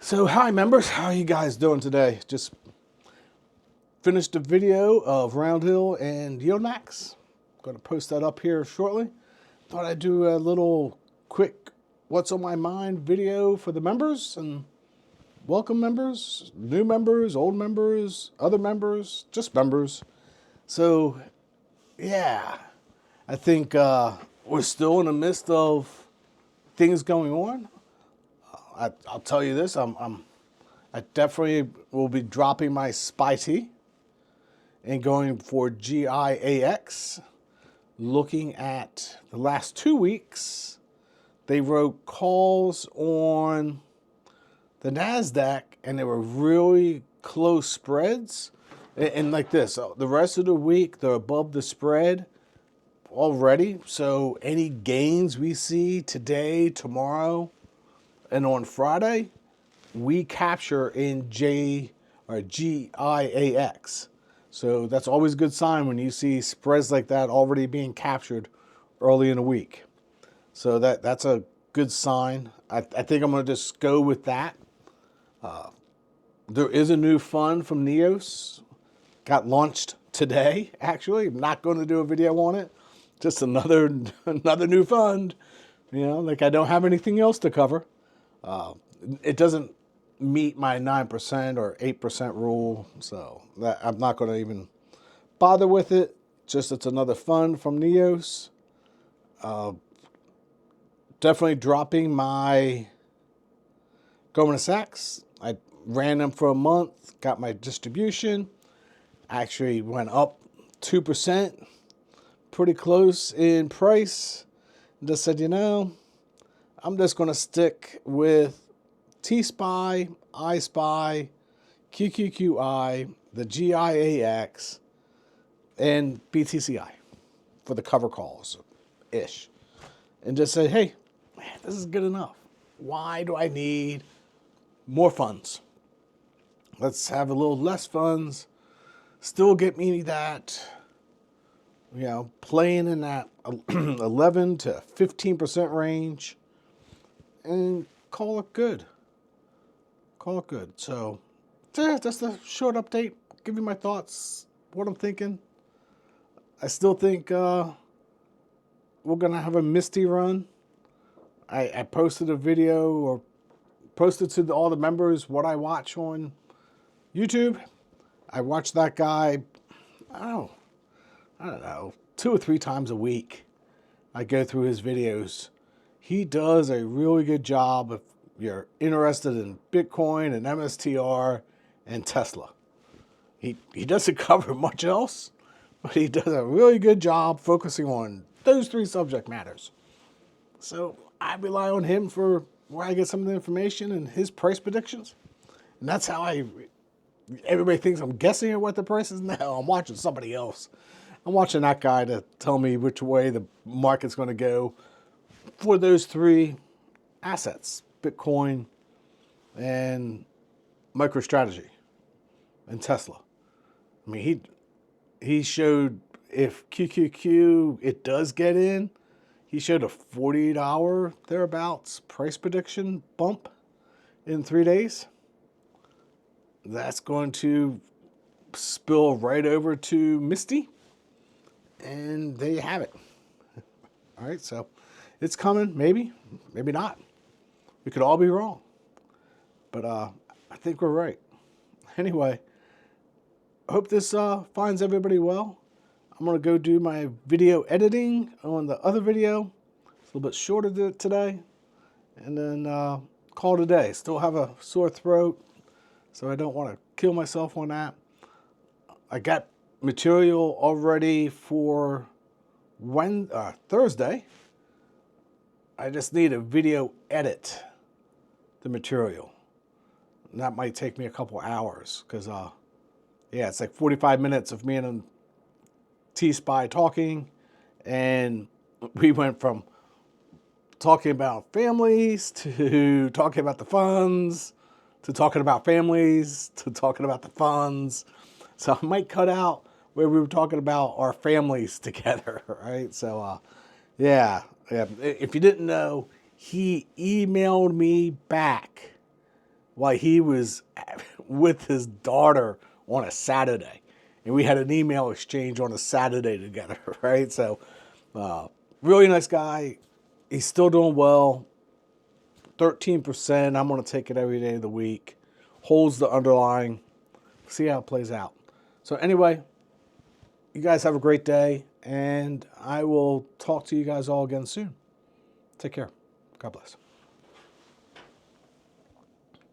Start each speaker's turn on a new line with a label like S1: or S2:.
S1: So hi members, how are you guys doing today? Just finished a video of Roundhill and Yield-Max. Going to post that up here shortly. Thought I'd do a little quick what's on my mind video for the members, and welcome members, new members, old members, other members, just members. So yeah, I think we're still in the midst of things going on. I'll tell you this, I definitely will be dropping my SPY T and going for GIAX. Looking at the last 2 weeks, they wrote calls on the NASDAQ and they were really close spreads. And like this, the rest of the week, they're above the spread already. So any gains we see today, tomorrow, and on Friday, we capture in GIAX. So that's always a good sign when you see spreads like that already being captured early in the week. So that's a good sign. I think I'm going to just go with that. There is a new fund from Neos. Got launched today, actually. I'm not going to do a video on it. Just another new fund. You know, like I don't have anything else to cover. It doesn't meet my 9% or 8% rule, so that I'm not going to even bother with it. Just it's another fund from Neos. Definitely dropping my Goldman Sachs. I ran them for a month, got my distribution. Actually went up 2%, pretty close in price. Just said, you know, I'm just going to stick with T-SPY, I-SPY, QQQI, the GIAX, and BTCI for the cover calls-ish. And just say, hey, man, this is good enough. Why do I need more funds? Let's have a little less funds, still get me that, you know, playing in that 11 to 15% range, and call it good. Call it good. So, yeah, that's a short update. Give you my thoughts, what I'm thinking. I still think we're going to have a misty run. I posted a video or posted to all the members what I watch on YouTube. I watch that guy, I don't know, 2 or 3 times a week. I go through his videos. He does a really good job if you're interested in Bitcoin and MSTR and Tesla. He doesn't cover much else, but he does a really good job focusing on those 3 subject matters. So I rely on him for where I get some of the information and his price predictions. And that's how everybody thinks I'm guessing at what the price is. No, I'm watching somebody else. I'm watching that guy to tell me which way the market's going to go for those 3 assets, Bitcoin and MicroStrategy and Tesla. I mean, he showed if QQQ, it does get in, he showed a 48-hour thereabouts price prediction bump in 3 days. That's going to spill right over to Misty. And there you have it. All right, so it's coming, maybe not. We could all be wrong. But I think we're right. Anyway, I hope this finds everybody well. I'm going to go do my video editing on the other video. It's a little bit shorter today. And then call it a day. Still have a sore throat, so I don't want to kill myself on that. I got material already for Thursday. I just need a video edit the material. And that might take me a couple hours because, yeah, it's like 45 minutes of me and T-SPY talking, and we went from talking about families to talking about the funds to talking about families to talking about the funds. So I might cut out where we were talking about our families together, right? So, yeah. If you didn't know, he emailed me back while he was with his daughter on a Saturday. And we had an email exchange on a Saturday together, right? So, really nice guy. He's still doing well. 13%. I'm going to take it every day of the week. Holds the underlying. See how it plays out. So anyway, you guys have a great day, and I will talk to you guys all again soon. Take care. God bless.